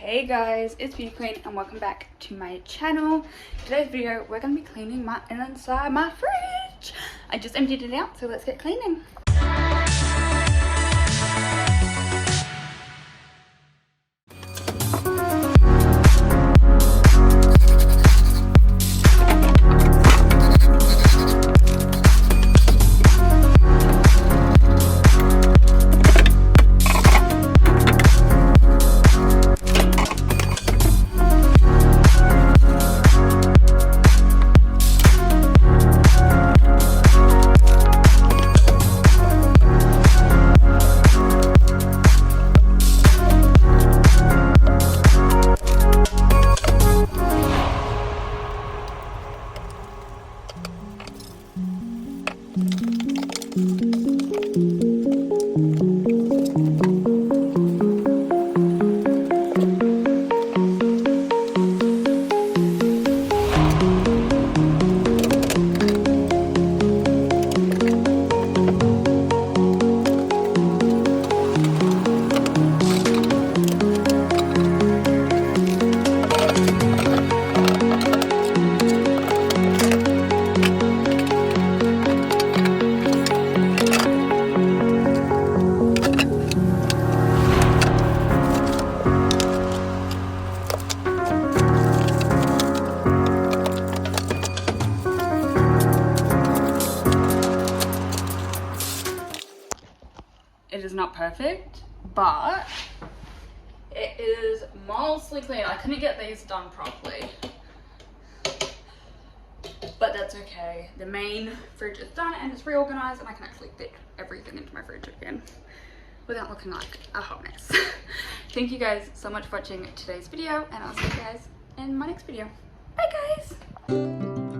Hey guys, it's Beauty Queen and welcome back to my channel. Today's video we're going to be cleaning my inside my fridge. I just emptied it out, so let's get cleaning. It is not perfect, but it is mostly clean. I couldn't get these done properly, but that's okay. The main fridge is done and it's reorganized and I can actually fit everything into my fridge again without looking like a hot mess. Thank you guys so much for watching today's video and I'll see you guys in my next video. Bye guys!